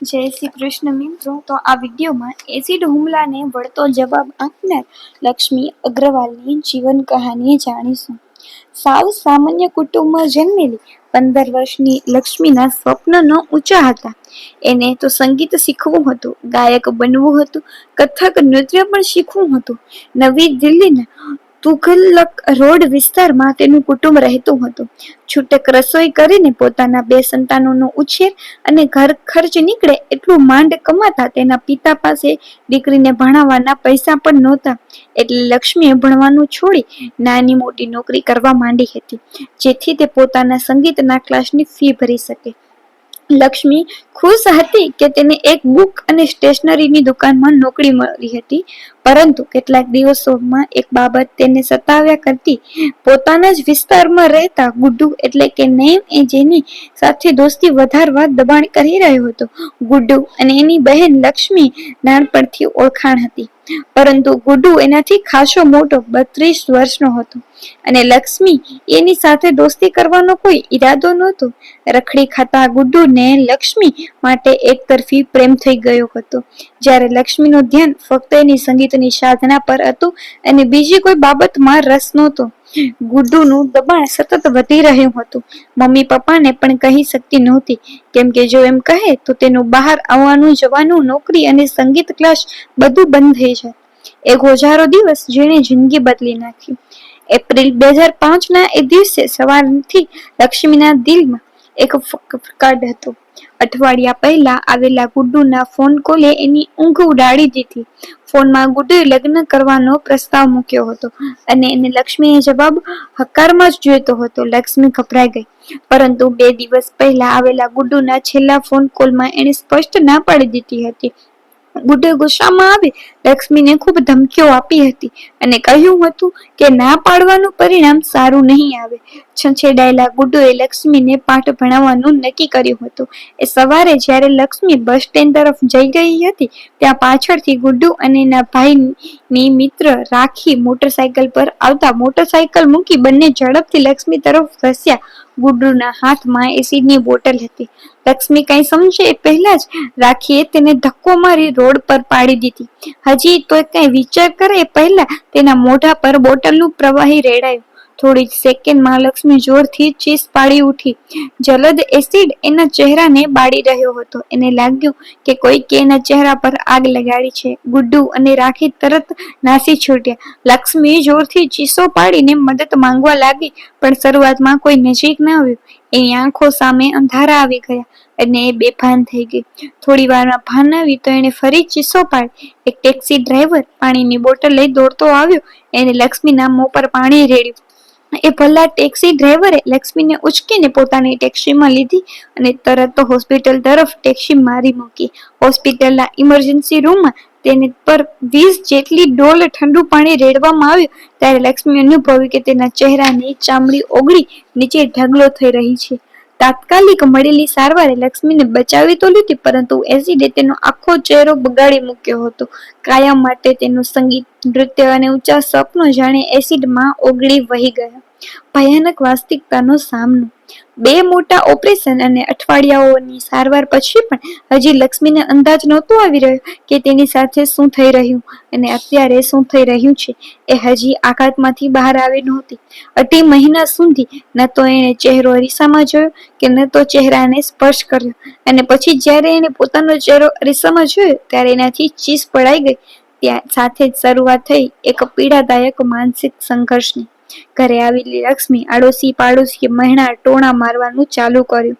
જય શ્રી કૃષ્ણ મિત્રો. તો આ વિડીયોમાં એસિડ હુમલાને વળતો જવાબ આપનાર લક્ષ્મી અગ્રવાલની જીવન કહાની જાણીશું. સાવ સામાન્ય કુટુંબમાં જન્મેલી 15 વર્ષની લક્ષ્મીના સ્વપ્ન ઊંચા હતા. એને તો સંગીત શીખવું હતું, ગાયક બનવું હતું, કથક નૃત્ય પણ શીખવું હતું. નવી દિલ્હીના તુઘલક રોડ વિસ્તારમાં તેનું કુટુંબ રહેતું હતું. છૂટક રસોઈ કરીને પોતાના 2 સંતાનોનો ઉછેર અને ઘર ખર્ચ નીકળે એટલું માંડ કમાતા તેના પિતા પાસે દીકરીને ભણાવવાના પૈસા પણ નહોતા. એટલે લક્ષ્મીએ ભણવાનું છોડી નાની મોટી નોકરી કરવા માંડી હતી, જેથી તે પોતાના સંગીતના ક્લાસની ફી ભરી શકે. લક્ષ્મી ખુશ હતી કે તેને એક બુક અને સ્ટેશનરીની દુકાનમાં નોકરી મળી હતી, પરંતુ કેટલાક દિવસોમાં એક બાબત તેને સતાવ્યા કરતી. પોતાના જ વિસ્તારમાં રહેતા ગુડ્ડુ એટલે કે નૈમ એ જેની સાથે દોસ્તી વધારવા દબાણ કરી રહ્યો હતો. ગુડ્ડુ અને એની બહેન લક્ષ્મી નાનપણથી ઓળખાણ હતી, પરંતુ ગુડ્ડુ એનાથી ખાસો મોટો 32 વર્ષનો હતો અને લક્ષ્મી એની સાથે દોસ્તી કરવાનો કોઈ ઈરાદો નહોતો. રખડી ખાતા ગુડ્ડુને લક્ષ્મી માટે એકતરફી પ્રેમ થઈ ગયો હતો, જ્યારે લક્ષ્મીનું ધ્યાન ફક્ત એની સંગીતની સાધના પર હતું અને બીજી કોઈ બાબતમાં રસ નહોતો. ગુડ્ડુનું દબાણ સતત વધી રહ્યું હતું. મમ્મી પપ્પાને પણ કહી શકતી નહોતી, કેમ કે જો એમ કહે તો તેનું બહાર આવવાનું જવાનું, નોકરી અને સંગીત ક્લાસ બધું બંધ થઈ જાય. એક ગોઝારો દિવસ જેણે જિંદગી બદલી નાખી. એપ્રિલ 2005 ના એ દિવસે સવારથી લક્ષ્મીના દિલમાં એક ફફડાટ હતો. અઠવાડિયા પહેલા આવેલા ગુડ્ડુના ફોન કોલે એની ઊંઘ ઉડાડી દીધી. ફોનમાં ગુડ્ડુએ લગ્ન કરવાનો પ્રસ્તાવ મૂક્યો હતો અને એને લક્ષ્મીએ જવાબ હકારમાં જ જોઈતો હતો. લક્ષ્મી ગભરાઈ ગઈ, પરંતુ 2 દિવસ પહેલા આવેલા ગુડ્ડુના છેલ્લા ફોન કોલમાં એણે સ્પષ્ટ ના પાડી દીધી હતી. ગુડ્ડુએ ગુસ્સામાં આવી લક્ષ્મીને ખૂબ ધમકીઓ આપી હતી અને કહ્યું હતું કે ના પાડવાનું પરિણામ સારું નહીં આવે. છંછેડાયેલા ગુડ્ડુએ લક્ષ્મીને પાઠ ભણાવવાનું નક્કી કર્યું હતું. એ સવારે જ્યારે લક્ષ્મી બસ સ્ટેન્ડ તરફ જઈ રહી હતી, ત્યાં પાછળથી ગુડ્ડુ અને એના ભાઈની મિત્ર રાખી મોટરસાયકલ પર આવતા મોટરસાયકલ મૂકી બંને ઝડપથી લક્ષ્મી તરફ ધસ્યા. ગુડ્ડુના હાથમાં એસિડની બોટલ હતી. લક્ષ્મી કંઈ સમજે એ પહેલા જ રાખીએ તેને ધક્કો મારી રોડ પર પાડી દીધી. હજી તો કંઈ વિચાર કરે એ પહેલા તેના મોઢા પર બોટલનું પ્રવાહી રેડાયું. થોડી જ સેકન્ડમાં લક્ષ્મી જોરથી ચીસ પાડી ઉઠી. જલદ એસિડ એના ચહેરાને બાળી રહ્યો હતો. એને લાગ્યું કે કોઈકે એના ચહેરા પર આગ લગાડી છે. ગુડ્ડુ અને રાખી તરત નાસી છૂટ્યા. લક્ષ્મી જોરથી ચીસો પાડીને મદદ માંગવા લાગી, પણ શરૂઆતમાં કોઈ નજીક ન આવ્યું. એની આંખો સામે અંધારા આવી ગયા અને એ બેભાન થઈ ગઈ. થોડી વારમાં ભાન આવી તો એણે ફરી ચીસો પાડી. એક ટેક્સી ડ્રાઈવર પાણીની બોટલ લઈ દોડતો આવ્યો. એને લક્ષ્મીના મોં પર પાણી રેડ્યું. એ ભલા ટેક્સી ડ્રાઈવરે લક્ષ્મીને ઉચકીને પોતાની ટેક્સીમાં લીધી અને તરત હોસ્પિટલ તરફ ટેક્સી મારી મૂકી. હોસ્પિટલના ઇમરજન્સી રૂમમાં તેને પર 20 જેટલી ડોલ ઠંડુ પાણી રેડવામાં આવ્યું. ત્યારે લક્ષ્મી અનુભવી કે તેના ચહેરાની ચામડી ઓગળી નીચે ઢગલો થઈ રહી છે. તાત્કાલિક મળેલી સારવારે લક્ષ્મીને બચાવી તો લીધી, પરંતુ એસિડે તેનો આખો ચહેરો બગાડી મૂક્યો હતો. કાયમ માટે તેનું સંગીત, નૃત્ય અને ઊંચા સ્વપ્નો જાણે એસિડમાં ઓગળી વહી ગયા. ભયાનક વાસ્તવિકતાનો સામનો. 2 મોટા ઓપરેશન અને અઠવાડિયાઓની સારવાર પછી પણ હજી લક્ષ્મીને અંદાજ નહોતો આવી રહ્યો કે તેની સાથે શું થઈ રહ્યું અને અત્યારે શું થઈ રહ્યું છે. એ હજી આઘાતમાંથી બહાર આવી નહોતી. 2.5 મહિના સુધી ન તો એણે ચહેરો અરીસામાં જોયો કે ન તો ચહેરાને સ્પર્શ કર્યો, અને પછી જ્યારે એણે પોતાનો ચહેરો અરીસામાં જોયો ત્યારે એનાથી ચીસ પડાઈ ગઈ. ત્યાં સાથે જ શરૂઆત થઈ એક પીડાદાયક માનસિક સંઘર્ષની. ઘરે આવેલી લક્ષ્મી આડોશી પાડોશી મહેણા ટોણા મારવાનું ચાલુ કર્યું.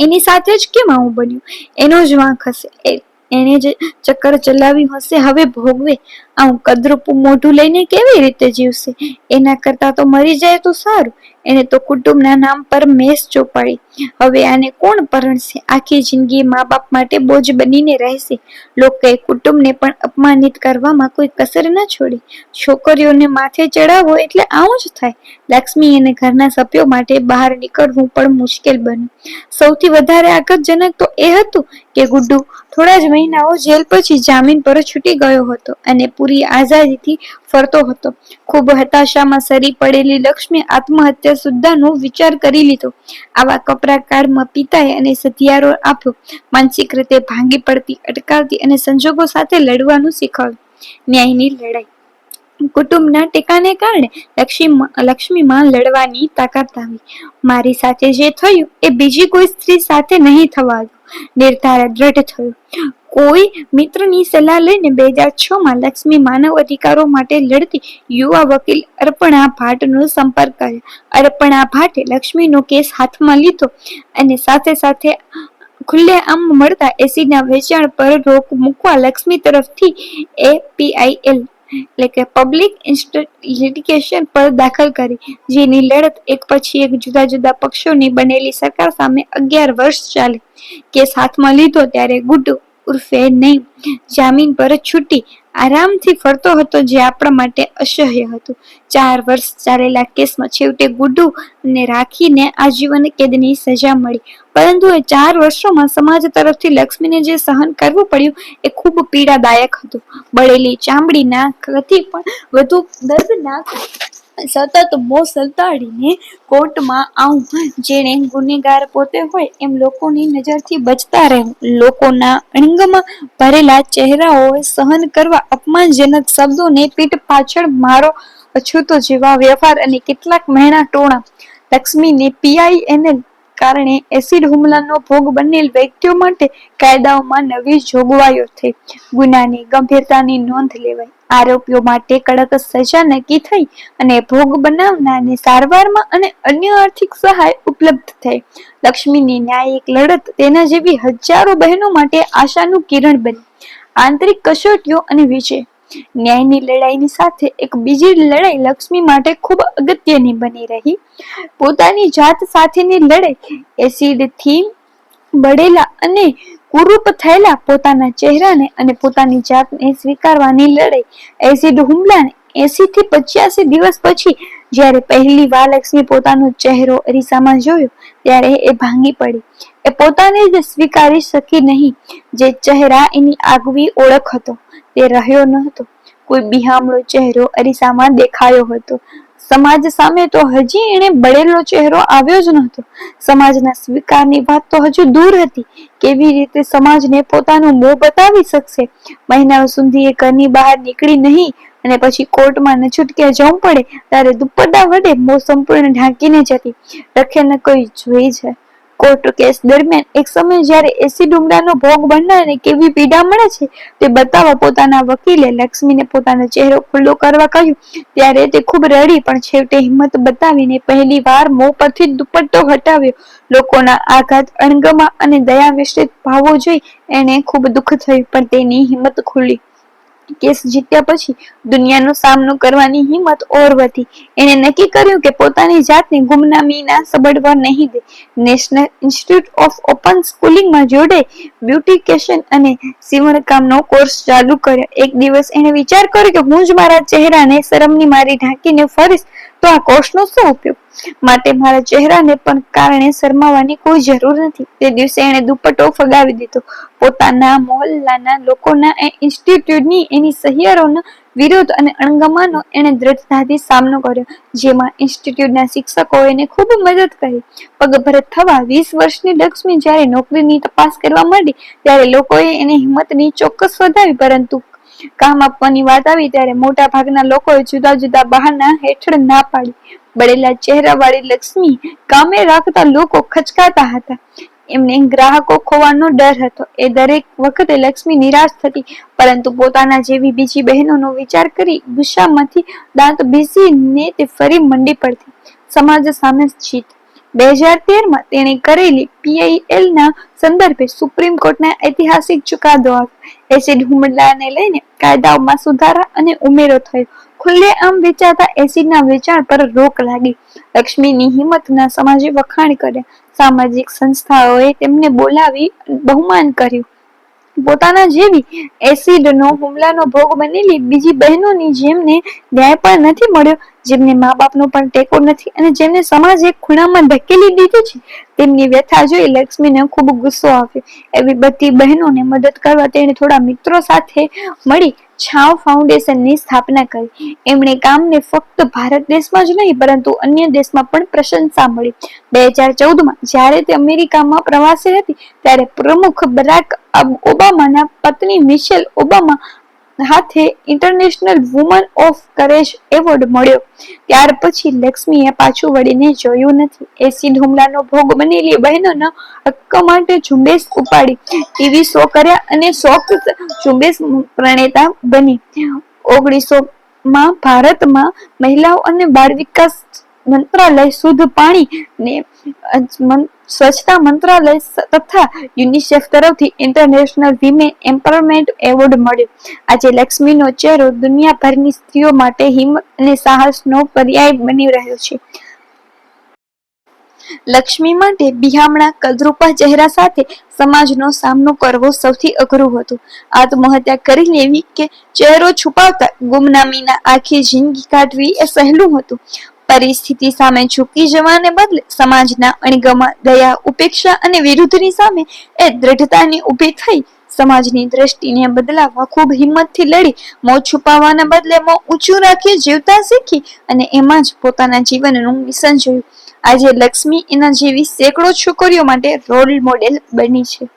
એની સાથે જ કેમ આવું બન્યું? એનો જ વાંક હશે. એને જે ચક્કર ચલાવ્યું હશે હવે ભોગવે. આવું કદરૂપું મોઢું લઈને કેવી રીતે જીવશે? એના કરતા તો મરી જાય તો સારું. એને તો કુટુંબના નામ પર મેસ ચોપાડી. હવે આને કોણ પરણશે? આખી જિંદગી મા બાપ માટે બોજ બનીને રહેશે. લોકોએ કુટુંબને પણ અપમાનિત કરવામાં કોઈ કસર ન છોડી. છોકરીઓને માથે ચડાવો એટલે આવું જ થાય. લક્ષ્મી અને ઘરના સભ્યો માટે બહાર નીકળવું પણ મુશ્કેલ બન્યું. સૌથી વધારે આઘાતજનક તો એ હતું કે ગુડ્ડુ થોડા જ મહિનાઓ જેલ પછી જામીન પર છૂટી ગયો હતો અને પૂરેપૂરી આઝાદીથી ફરતો હતો. ખૂબ હતાશામાં સરી પડેલી લક્ષ્મી આત્મહત્યા સુદ્ધાનો વિચાર કરી લીધો. આવા કપરા કાળમાં પિતાએ અને સધિયારો આપ્યો. માનસિક રીતે ભાંગી પડતી, અટકાવતી અને સંજોગો સાથે લડવાનું શીખવ્યું. ન્યાયની લડાઈ. કુટુંબના ટેકાને કારણે લક્ષ્મીમાં લડવાની તાકાત આવી. મારી સાથે જે થયું એ બીજી કોઈ સ્ત્રી સાથે નહીં થવા દઉં. નિર્ધાર દ્રઢ થયો. કોઈ મિત્રની સલાહ લઈને 2006માં લક્ષ્મી માનવ અધિકારો માટે લડતી યુવા વકીલ અર્પણા ભાટનો સંપર્ક કર્યો. અર્પણા ભાટે લક્ષ્મીનો કેસ હાથમાં લીધો અને સાથે સાથે ખુલ્લેઆમ મળતા એસિડના વેચાણ પર રોક મૂકવા લક્ષ્મી તરફથી APIL એટલે કે પબ્લિક લિટિગેશન પર દાખલ કરી, જેની લડત એક પછી એક જુદા જુદા પક્ષોની બનેલી સરકાર સામે 11 વર્ષ ચાલી. કેસ હાથમાં લીધો ત્યારે ગુડ્ડુ ઉર્ફે નહીં જામીન પર છૂટી આરામથી ફરતો હતો, જે આપણા માટે અસહ્ય હતું. 4 વર્ષ ચાલેલા કેસમાં છેવટે ગુડ્ડુ અને રાખીને આજીવન કેદની સજા મળી. પરંતુ એ 4 વર્ષોમાં સમાજ તરફથી લક્ષ્મીને જે સહન કરવું પડ્યું એ ખૂબ પીડાદાયક હતું. બળેલી ચામડીના કથી પણ વધુ દર્દનાક સતત મોં સલતાડીને કોર્ટમાં આવું, જેણે ગુનેગાર પોતે હોય એમ લોકોની નજરથી બચતા રહેવું, લોકોના અણગમાં ભરેલા ચહેરાઓએ સહન કરવા અપમાનજનક શબ્દોને પીઠ પાછળ મારો અછૂતો જેવા વ્યવહાર અને કેટલાક મહેણા ટોણા. લક્ષ્મીને PINL કારણે એસિડ હુમલાનો ભોગ બનેલ વ્યક્તિઓ માટે કાયદાઓમાં નવી જોગવાઈઓ થઈ. ગુનાની ગંભીરતાની નોંધ લેવાઈ. આરોપીઓ માટે કડક સજા નક્કી થઈ અને ભોગ બનાવનારને સારવારમાં અને અન્ય આર્થિક સહાય ઉપલબ્ધ થઈ. લક્ષ્મીની ન્યાયિક લડત તેના જેવી હજારો બહેનો માટે આશાનું કિરણ બની. આંતરિક કસોટીઓ અને વિજય. ન્યાયની લડાઈની સાથે એક બીજી લડાઈ લક્ષ્મી માટે ખૂબ અગત્યની બની રહી. પોતાની જાત સાથેની લડાઈ. એસિડથી બળેલા અને કુરૂપ થયેલા પોતાના ચહેરાને અને પોતાની જાતને સ્વીકારવાની લડાઈ. એસિડ હુમલાને 80 થી 85 દિવસ પછી જ્યારે પહેલી વાર લક્ષ્મી પોતાનો ચહેરો અરીસામાં જોયો ત્યારે એ ભાંગી પડી. એ પોતાને જ સ્વીકારી શકી નહીં. જે ચહેરા એની આગવી ઓળખ હતો તે રહ્યો ન હતો. કોઈ બિહામણો ચહેરો અરીસામાં દેખાયો હતો. સમાજ સામે તો હજી એને બળેલો ચહેરો આવ્યો જ નહોતો. સમાજના સ્વીકારની વાત તો હજુ દૂર હતી. કેવી રીતે સમાજને પોતાનું મોં બતાવી શકશે? મહિનાઓ સુધી એ ઘરની બહાર નીકળી નહીં અને પછી કોર્ટમાં ન છૂટકે જવું પડે ત્યારે દુપટ્ટા વડે મોં સંપૂર્ણ ઢાંકીને જતી. રખે ન કોઈ જોઈ જાય. કોર્ટ કેસ દરમિયાન એક સમય જ્યારે એસિડ હુમલાનો ભોગ બનનારને કેવી પીડા મળે છે તે બતાવવા પોતાના વકીલે લક્ષ્મીને પોતાનો ચહેરો ખુલ્લો કરવા કહ્યું ત્યારે તે ખૂબ રડી, પણ છેવટે હિંમત બતાવીને પહેલી વાર મોં પરથી દુપટ્ટો હટાવ્યો. લોકોના આઘાત, અણગમા અને દયા મિશ્રિત ભાવો જોઈ એને ખૂબ દુઃખ થયું, પણ તેની હિંમત ખુલી. કેસ જીત્યા પછી દુનિયાનો સામનો કરવાની હિંમત ઓર વધી. એને નક્કી કર્યું કે પોતાની જાતને ગુમનામીના સબડવા નહીં દે. નેશનલ ઇન્સ્ટિટ્યૂટ ઓફ ઓપન સ્કૂલિંગમાં જોડાઈ બ્યુટિફિકેશન અને સીવણકામનો કોર્સ ચાલુ કર્યો. એક દિવસ એને વિચાર કર્યો કે હું જ મારા ચહેરાને શરમની મારી ઢાંકીને ફરીશ તો આ કોર્સનો શું ઉપયોગ? માટે મારા ચહેરાને પણ કારણે શરમાવાની કોઈ જરૂર નથી. તે દિવસે એણે દુપટ્ટો ફગાવી દીધો. પોતાના મોહલ્લાના લોકોના ઇન્સ્ટિટ્યૂટની એની સહિયારોનો વિરોધ અને અણગમાનો એણે દ્રઢતાથી સામનો કર્યો, જેમાં ઇન્સ્ટિટ્યૂટના શિક્ષકોએ એને ખૂબ મદદ કરી. પગભર થવા 20 વર્ષની લક્ષ્મી જ્યારે નોકરીની તપાસ કરવા માંડી ત્યારે લોકોએ એને હિંમતની ચોક્કસ વધાવી, પરંતુ કામ આપવાની વાત આવી ત્યારે મોટા ભાગના લોકોએ જુદા જુદા બહાના હેઠળ ના પાડી. બળેલા ચહેરાવાળી લક્ષ્મી કામે રાખતા લોકો ખચકાતા હતા. એમને ગ્રાહકો ખોવાનો ડર હતો. એ દરેક વખતે લક્ષ્મી નિરાશ થતી, પરંતુ પોતાના જેવી બીજી બહેનોનો વિચાર કરી ગુસ્સામાંથી દાંત ભીંસીને તે ફરી મંડી પડતી. સમાજ સામે જીત. 2013માં તેણે કરેલી PIL ના સંદર્ભે સુપ્રીમ કોર્ટના ઐતિહાસિક ચુકાદો આવ્યો. એસિડ હુમલાને લઈને કાયદાઓમાં સુધારા અને ઉમેરો થયો. ખુલ્લેઆમ વેચાતા એસિડના વેચાણ પર રોક લાગી. લક્ષ્મીની હિંમતના સમાજે વખાણ કર્યા. સામાજિક સંસ્થાઓએ તેમને બોલાવી બહુમાન કર્યું. પોતાના જેવી એસિડનો હુમલાનો ભોગ બનેલી બીજી બહેનોની જેમને ન્યાય પણ નથી મળ્યો, જેમને મા બાપનો પણ ટેકો નથી અને જેમને સમાજ એક ખૂણામાં ધકેલી દીધી છે, તેમની વ્યથા જોઈ લક્ષ્મીને ખૂબ ગુસ્સો આવ્યો. એવી બધી બહેનોને મદદ કરવા તેણે થોડા મિત્રો સાથે મળી છાવ ફાઉન્ડેશનની સ્થાપના કરી. એમણે કામને ફક્ત ભારત દેશમાં જ નહીં પરંતુ અન્ય દેશમાં પણ પ્રશંસા મળી. 2014માં જ્યારે તે અમેરિકામાં પ્રવાસે હતી ત્યારે પ્રમુખ બરાક ઓબામાના પત્ની મિશેલ ઓબામા હાથે international woman of courage award મળ્યો. ત્યાર પછી લક્ષ્મીએ પાછું વળીને જોયું નથી. એસિડ હુમલાનો ભોગ બનેલી બહેનોના હક્ક માટે ઝુંબેશ ઉપાડી, ટીવી શો કર્યા અને શોક ઝુંબેશ પ્રણેતા બની. 1900માં ભારતમાં મહિલાઓ અને બાળ વિકાસ મંત્રાલય, શુદ્ધ પાણી ને સ્વચ્છતા મંત્રાલય તથા યુનિસેફ તરફથી ઇન્ટરનેશનલ વિમેન એમ્પાવરમેન્ટ એવોર્ડ મળ્યો. આજે લક્ષ્મીનો ચહેરો દુનિયાભરની સ્ત્રીઓ માટે હિંમત અને સાહસનો પર્યાય બની રહ્યો છે. લક્ષ્મી માટે બિહામણા કદરૂપા ચહેરા સાથે સમાજનો સામનો કરવો સૌથી અઘરું હતું. આત્મહત્યા કરી લેવી કે ચહેરો છુપાવતા ગુમનામીના આખી જિંદગી કાઢવી એ સહેલું હતું. પરિસ્થિતિ સામે ઝૂકી જવાને બદલે સમાજના અણગમા, દયા, ઉપેક્ષા અને વિરુદ્ધની સામે એ દ્રઢતાની ઊભી થઈ. સમાજની દ્રષ્ટિને બદલાવવા ખૂબ હિંમતથી લડી, મોં છુપાવવાના બદલે મોં ઊંચું રાખી જીવતા શીખી અને એમાં જ પોતાના જીવનનું મિશન જોયું. આજે લક્ષ્મી એના જેવી સેંકડો છોકરીઓ માટે રોલ મોડેલ બની છે.